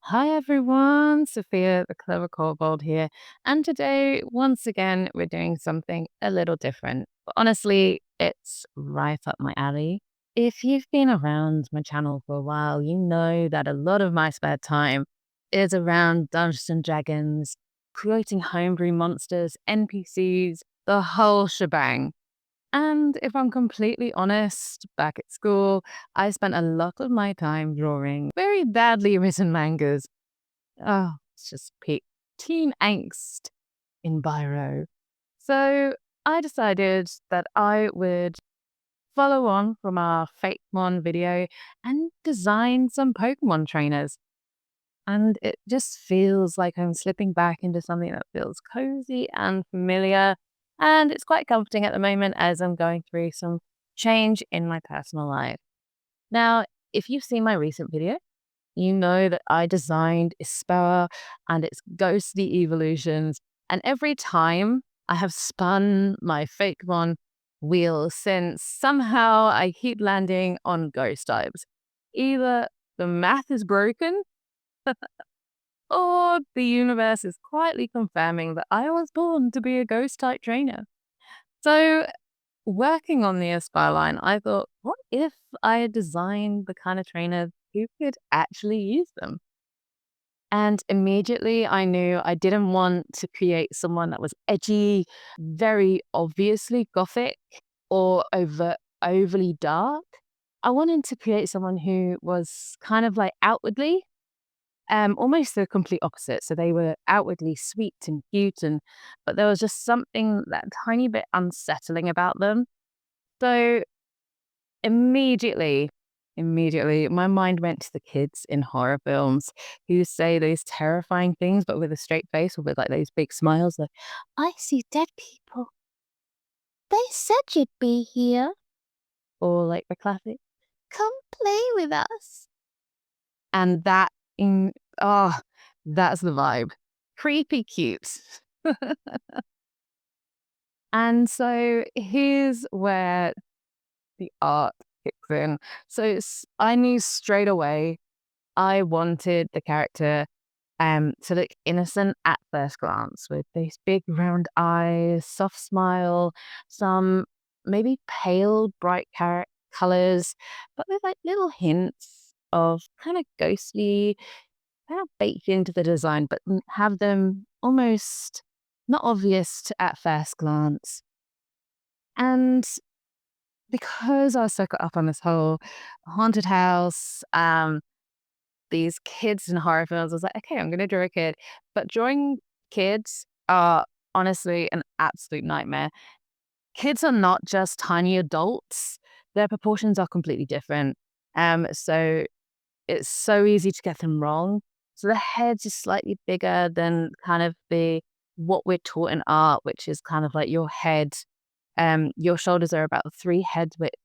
Hi everyone, Sophia the Clever Kobold here. And today, once again, we're doing something a little different. But honestly, it's right up my alley. If you've been around my channel for a while, you know that a lot of my spare time is around Dungeons and Dragons, creating homebrew monsters, NPCs, the whole shebang. And if I'm completely honest, back at school, I spent a lot of my time drawing very badly written mangas. Oh, it's just peak teen angst in Biro. So I decided that I would follow on from our Fakemon video and design some Pokemon trainers. And it just feels like I'm slipping back into something that feels cozy and familiar. And it's quite comforting at the moment as I'm going through some change in my personal life. Now, if you've seen my recent video, you know that I designed Isperia and its ghostly evolutions. And every time I have spun my Fakemon wheel since, somehow I keep landing on ghost types. Either the math is broken or the universe is quietly confirming that I was born to be a ghost type trainer. So, working on the Aspire line, I thought, what if I had designed the kind of trainer who could actually use them? And immediately I knew I didn't want to create someone that was edgy, very obviously gothic, or overly dark. I wanted to create someone who was kind of like outwardly almost the complete opposite. So they were outwardly sweet and cute, but there was just something that tiny bit unsettling about them. So immediately, my mind went to the kids in horror films who say these terrifying things, but with a straight face or with like those big smiles, like, I see dead people. They said you'd be here. Or like the classic, come play with us. And in, oh, that's the vibe. Creepy cute. And so here's where the art kicks in. So I knew straight away I wanted the character to look innocent at first glance with these big round eyes, soft smile, some maybe pale, bright colors, but with like little hints of kind of ghostly, kind of baked into the design, but have them almost not obvious at first glance. And because I was so caught up on this whole haunted house, these kids in horror films, I was like, okay, I'm going to draw a kid. But drawing kids are honestly an absolute nightmare. Kids are not just tiny adults, their proportions are completely different. So it's so easy to get them wrong. So the head's just slightly bigger than kind of the what we're taught in art, which is kind of like your head. Your shoulders are about 3 head width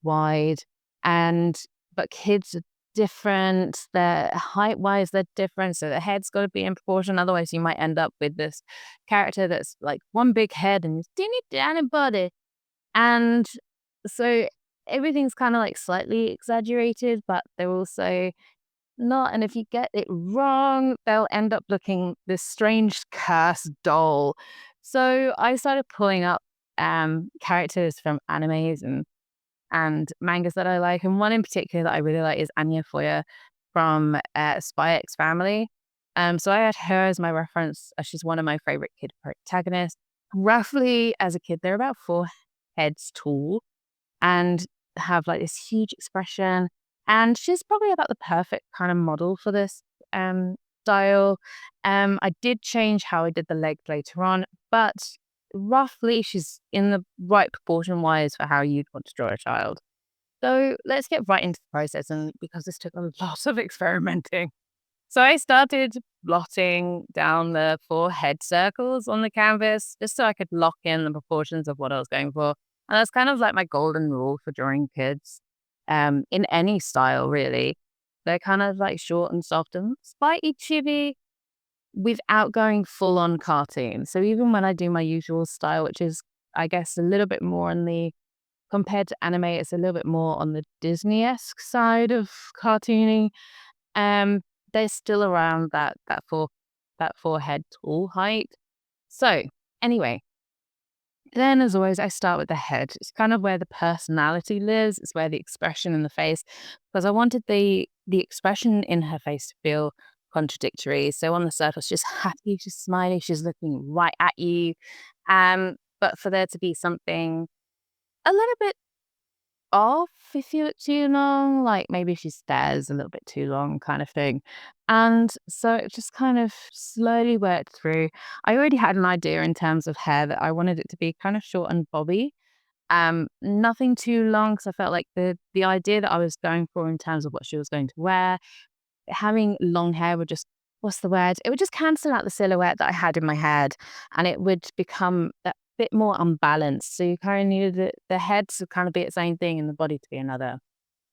wide, and but kids are different. Their height wise, they're different. So the head's got to be in proportion. Otherwise, you might end up with this character that's like one big head and teeny tiny body. And so everything's kind of like slightly exaggerated, but they're also not. And if you get it wrong, they'll end up looking this strange cursed doll. So I started pulling up characters from animes and mangas that I like. And one in particular that I really like is Anya Foya from Spy X Family. So I had her as my reference. She's one of my favorite kid protagonists. Roughly as a kid, they're about 4 heads tall and have like this huge expression. And she's probably about the perfect kind of model for this style. I did change how I did the legs later on, but roughly she's in the right proportion wise for how you'd want to draw a child. So let's get right into the process, and because this took a lot of experimenting. So I started blotting down the 4 head circles on the canvas just so I could lock in the proportions of what I was going for. And that's kind of like my golden rule for drawing kids, in any style really. They're kind of like short and soft and slightly chibi without going full on cartoon. So even when I do my usual style, which is, I guess, a little bit more on the compared to anime, it's a little bit more on the Disney-esque side of cartooning. Um, they're still around that forehead tall height. So anyway, then as always, I start with the head. It's kind of where the personality lives. It's where the expression in the face, because I wanted the expression in her face to feel contradictory. So on the surface, she's happy, she's smiling, she's looking right at you. But for there to be something a little bit off if you look too long, like maybe she stares a little bit too long, kind of thing. And so it just kind of slowly worked through. I already had an idea in terms of hair that I wanted it to be kind of short and bobby. Nothing too long because I felt like the idea that I was going for in terms of what she was going to wear, having long hair would just, what's the word? It would just cancel out the silhouette that I had in my head, and it would become a bit more unbalanced. So you kind of needed the head to kind of be its own thing and the body to be another.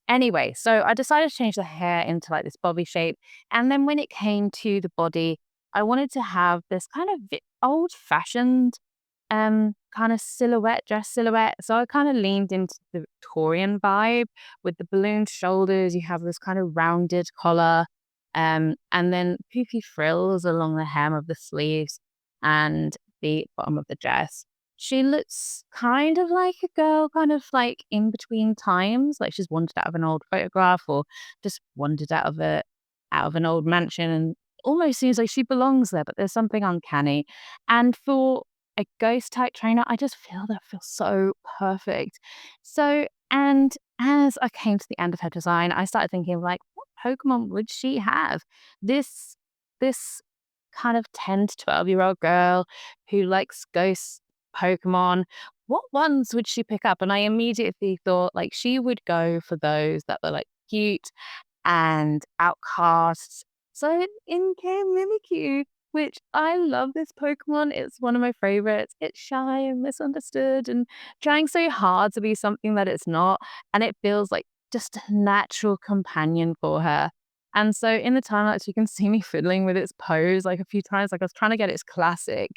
Anyway, so I decided to change the hair into like this bobby shape. And then when it came to the body, I wanted to have this kind of old fashioned kind of silhouette, dress silhouette. So I kind of leaned into the Victorian vibe with the ballooned shoulders. You have this kind of rounded collar, and then poofy frills along the hem of the sleeves and the bottom of the dress. She looks kind of like a girl, kind of like in between times, like she's wandered out of an old photograph or just wandered out of an old mansion, and almost seems like she belongs there, but there's something uncanny. And for a ghost type trainer, I just feel that feels so perfect. So, and as I came to the end of her design, I started thinking like, what Pokemon would she have? This this kind of 10 to 12-year-old girl who likes ghost Pokemon. What ones would she pick up? And I immediately thought like she would go for those that were like cute and outcasts. So in came Mimikyu, which I love this Pokemon. It's one of my favorites. It's shy and misunderstood and trying so hard to be something that it's not. And it feels like just a natural companion for her. And so in the time lapse, you can see me fiddling with its pose like a few times. Like I was trying to get its classic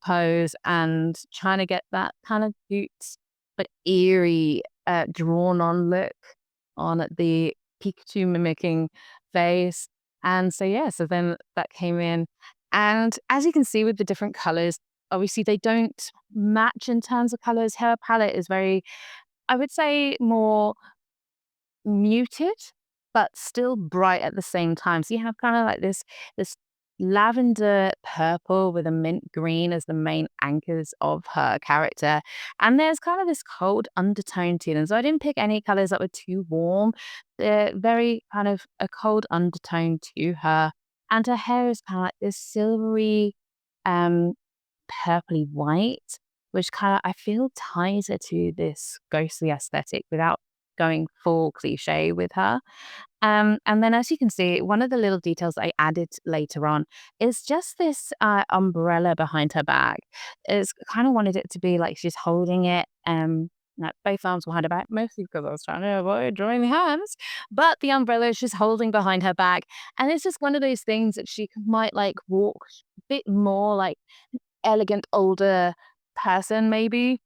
pose and trying to get that kind of cute but eerie, drawn on look on the Pikachu mimicking face. And so, yeah, so then that came in. And as you can see with the different colors, obviously they don't match in terms of colors. Her palette is very, I would say, more muted, but still bright at the same time. So you have kind of like this lavender purple with a mint green as the main anchors of her character. And there's kind of this cold undertone to them. So I didn't pick any colors that were too warm. They're very kind of a cold undertone to her. And her hair is kind of like this silvery, um, purpley white, which kind of I feel ties her to this ghostly aesthetic without going full cliche with her. And then as you can see, one of the little details I added later on is just this umbrella behind her back. It's kind of wanted it to be like she's holding it, like both arms behind her back, mostly because I was trying to avoid drawing the hands. But the umbrella she's holding behind her back, and it's just one of those things that she might like walk a bit more like elegant older person maybe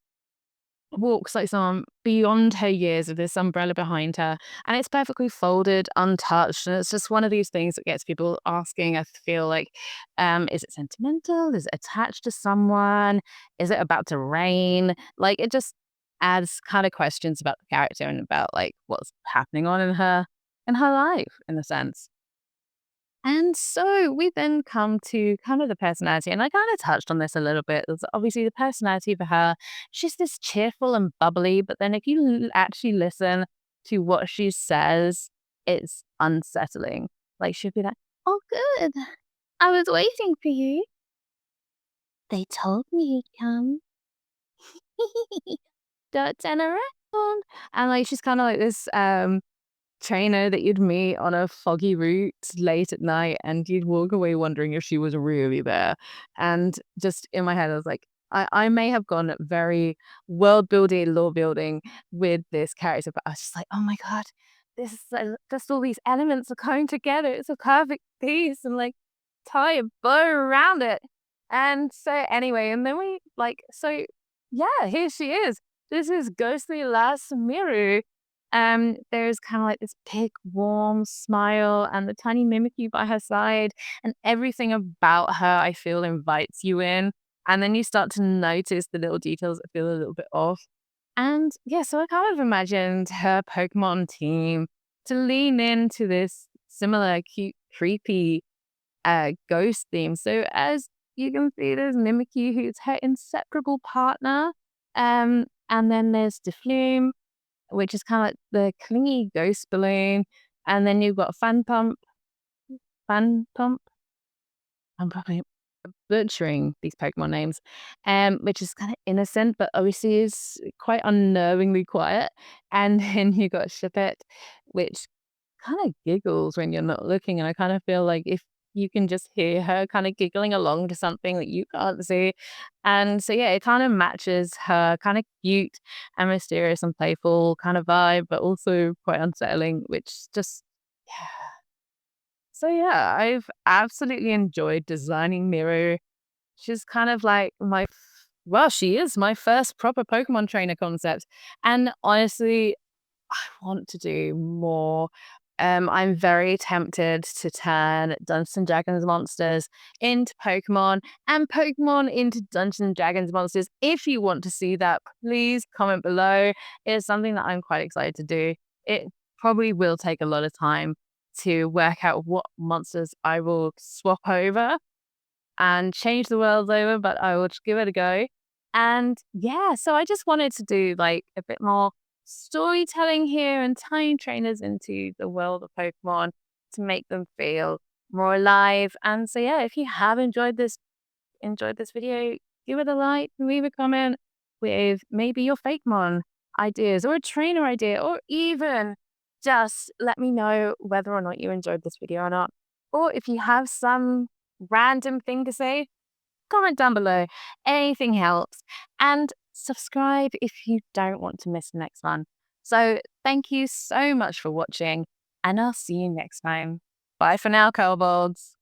walks like someone beyond her years with this umbrella behind her, and it's perfectly folded, untouched, and it's just one of these things that gets people asking. I feel like, is it sentimental? Is it attached to someone? Is it about to rain? Like it just adds kind of questions about the character and about like what's happening on in her life in a sense. And so we then come to kind of the personality, and I kind of touched on this a little bit. There's obviously the personality for her. She's this cheerful and bubbly, but then if you actually listen to what she says, it's unsettling. Like she'll be like, "Oh, good. I was waiting for you. They told me you'd come. Don't turn around." And like she's kind of like this trainer that you'd meet on a foggy route late at night, and you'd walk away wondering if she was really there. And just in my head, I was like, I may have gone very world building, lore building with this character, but I was just like, oh my God, this is like, just all these elements are coming together. It's a perfect piece, and like tie a bow around it. And so anyway, and then we like, so yeah, here she is. This is ghostly lass Miru, There's kind of like this big, warm smile and the tiny Mimikyu by her side, and everything about her, I feel, invites you in. And then you start to notice the little details that feel a little bit off. And yeah, so I kind of imagined her Pokemon team to lean into this similar cute, creepy ghost theme. So as you can see, there's Mimikyu, who's her inseparable partner. And then there's Deflume, which is kind of like the clingy ghost balloon. And then you've got Fan Pump. I'm probably butchering these Pokemon names, which is kind of innocent, but obviously is quite unnervingly quiet. And then you got Chipette, which kind of giggles when you're not looking. And I kind of feel like if you can just hear her kind of giggling along to something that you can't see. And so, yeah, it kind of matches her kind of cute and mysterious and playful kind of vibe, but also quite unsettling, which just, yeah. So, yeah, I've absolutely enjoyed designing Miru. She's kind of like well, she is my first proper Pokemon trainer concept. And honestly, I want to do more. I'm very tempted to turn Dungeons and Dragons monsters into Pokemon and Pokemon into Dungeons and Dragons monsters. If you want to see that, please comment below. It is something that I'm quite excited to do. It probably will take a lot of time to work out what monsters I will swap over and change the world over, but I will just give it a go. And yeah, so I just wanted to do like a bit more storytelling here and tying trainers into the world of Pokemon to make them feel more alive. And so yeah, if you have enjoyed this video, give it a like, leave a comment with maybe your Fakemon ideas or a trainer idea, or even just let me know whether or not you enjoyed this video or not. Or if you have some random thing to say, comment down below. Anything helps. And subscribe if you don't want to miss the next one. So thank you so much for watching, and I'll see you next time. Bye for now, Kobolds.